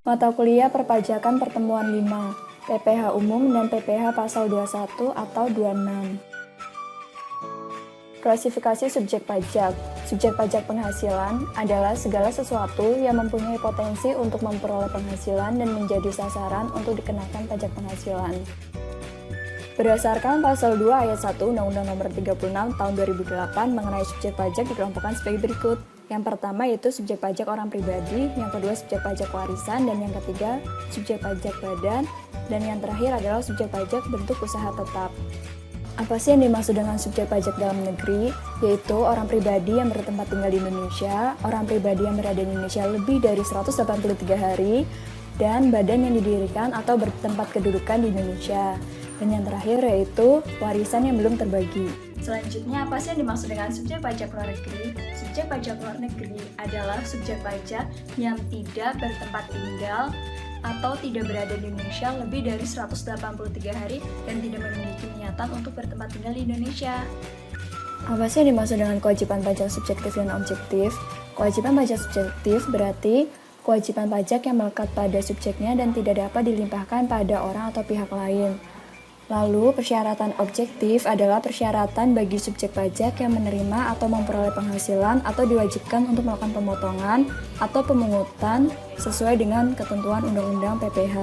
Mata kuliah perpajakan pertemuan 5, PPh umum dan PPh pasal 21 atau 26. Klasifikasi subjek pajak. Subjek pajak penghasilan adalah segala sesuatu yang mempunyai potensi untuk memperoleh penghasilan dan menjadi sasaran untuk dikenakan pajak penghasilan. Berdasarkan pasal 2 ayat 1 Undang-Undang Nomor 36 Tahun 2008 mengenai subjek pajak dikelompokkan sebagai berikut. Yang pertama yaitu subjek pajak orang pribadi, yang kedua subjek pajak warisan, dan yang ketiga subjek pajak badan, dan yang terakhir adalah subjek pajak bentuk usaha tetap. Apa sih yang dimaksud dengan subjek pajak dalam negeri? Yaitu orang pribadi yang bertempat tinggal di Indonesia, orang pribadi yang berada di Indonesia lebih dari 183 hari, dan badan yang didirikan atau bertempat kedudukan di Indonesia. Dan yang terakhir yaitu warisan yang belum terbagi. Selanjutnya, apa sih yang dimaksud dengan subjek pajak luar negeri? Subjek pajak luar negeri adalah subjek pajak yang tidak bertempat tinggal atau tidak berada di Indonesia lebih dari 183 hari dan tidak memiliki niatan untuk bertempat tinggal di Indonesia. Apa sih yang dimaksud dengan kewajiban pajak subjektif dan objektif? Kewajiban pajak subjektif berarti kewajiban pajak yang melekat pada subjeknya dan tidak dapat dilimpahkan pada orang atau pihak lain. Lalu, persyaratan objektif adalah persyaratan bagi subjek pajak yang menerima atau memperoleh penghasilan atau diwajibkan untuk melakukan pemotongan atau pemungutan sesuai dengan ketentuan Undang-Undang PPh.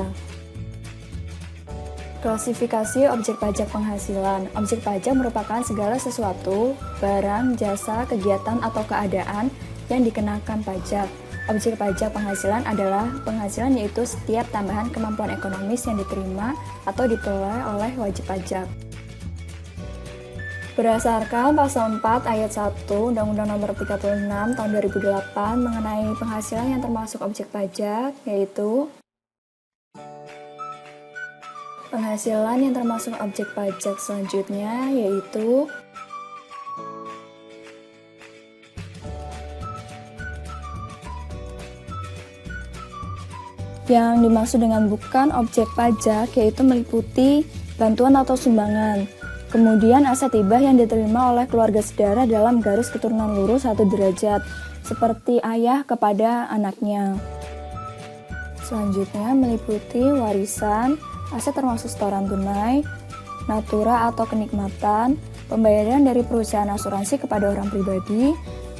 Klasifikasi objek pajak penghasilan. Objek pajak merupakan segala sesuatu, barang, jasa, kegiatan, atau keadaan yang dikenakan pajak. Objek pajak penghasilan adalah penghasilan yaitu setiap tambahan kemampuan ekonomis yang diterima atau diperoleh oleh wajib pajak. Berdasarkan pasal 4 ayat 1 Undang-Undang Nomor 36 Tahun 2008 mengenai penghasilan yang termasuk objek pajak, yaitu penghasilan yang termasuk objek pajak selanjutnya yaitu yang dimaksud dengan bukan objek pajak yaitu meliputi bantuan atau sumbangan. Kemudian aset hibah yang diterima oleh keluarga saudara dalam garis keturunan lurus 1 derajat, seperti ayah kepada anaknya. Selanjutnya meliputi warisan, aset termasuk setoran tunai, natura atau kenikmatan, pembayaran dari perusahaan asuransi kepada orang pribadi,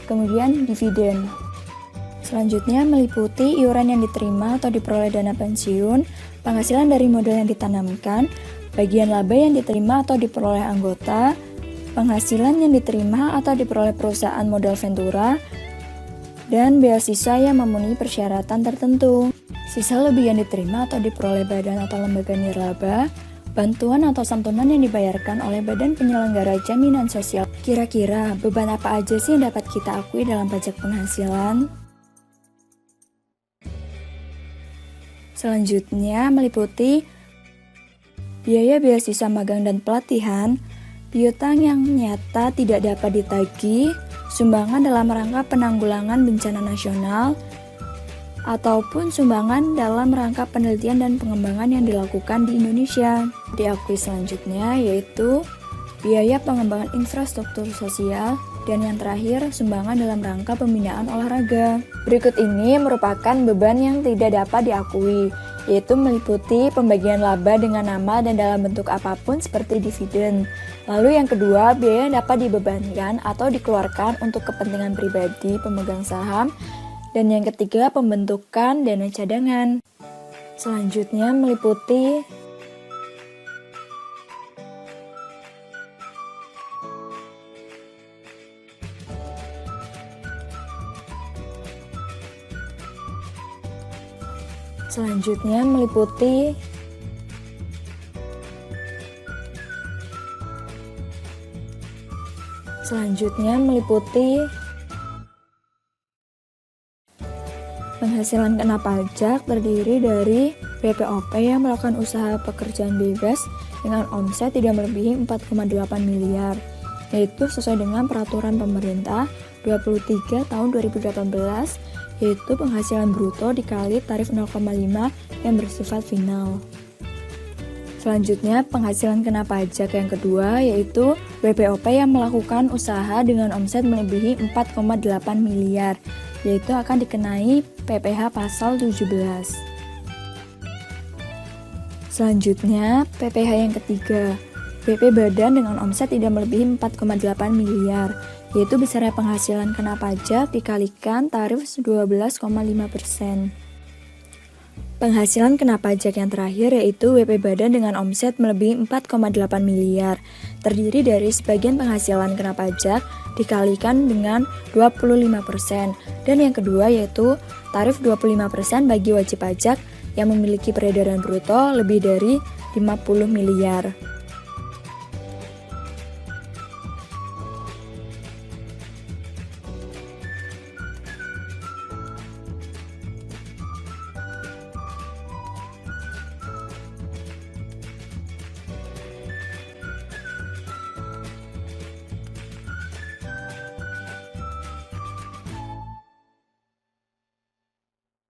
kemudian dividen. Selanjutnya meliputi iuran yang diterima atau diperoleh dana pensiun, penghasilan dari modal yang ditanamkan, bagian laba yang diterima atau diperoleh anggota, penghasilan yang diterima atau diperoleh perusahaan modal ventura, dan beasiswa yang memenuhi persyaratan tertentu. Sisa lebih yang diterima atau diperoleh badan atau lembaga nirlaba, bantuan atau santunan yang dibayarkan oleh badan penyelenggara jaminan sosial. Kira-kira beban apa aja sih yang dapat kita akui dalam pajak penghasilan? Selanjutnya meliputi biaya beasiswa magang dan pelatihan, piutang yang nyata tidak dapat ditagih, sumbangan dalam rangka penanggulangan bencana nasional, ataupun sumbangan dalam rangka penelitian dan pengembangan yang dilakukan di Indonesia. Diakui selanjutnya yaitu biaya pengembangan infrastruktur sosial, dan yang terakhir, sumbangan dalam rangka pembinaan olahraga. Berikut ini merupakan beban yang tidak dapat diakui, yaitu meliputi pembagian laba dengan nama dan dalam bentuk apapun seperti dividen. Lalu yang kedua, biaya yang dapat dibebankan atau dikeluarkan untuk kepentingan pribadi pemegang saham. Dan yang ketiga, pembentukan dana cadangan. Selanjutnya meliputi Selanjutnya meliputi penghasilan kena pajak terdiri dari BPOP yang melakukan usaha pekerjaan bebas dengan omset tidak melebihi 4,8 miliar, yaitu sesuai dengan peraturan pemerintah 23 tahun 2018, yaitu penghasilan bruto dikali tarif 0,5 yang bersifat final. Selanjutnya, penghasilan kena pajak yang kedua yaitu BPOP yang melakukan usaha dengan omset melebihi 4,8 miliar, yaitu akan dikenai PPh pasal 17. Selanjutnya, PPh yang ketiga. PP badan dengan omset tidak melebihi 4,8 miliar, yaitu besarnya penghasilan kena pajak dikalikan tarif 12,5%. Penghasilan kena pajak yang terakhir yaitu WP badan dengan omset melebihi 4,8 miliar, terdiri dari sebagian penghasilan kena pajak dikalikan dengan 25%, dan yang kedua yaitu tarif 25% bagi wajib pajak yang memiliki peredaran bruto lebih dari 50 miliar.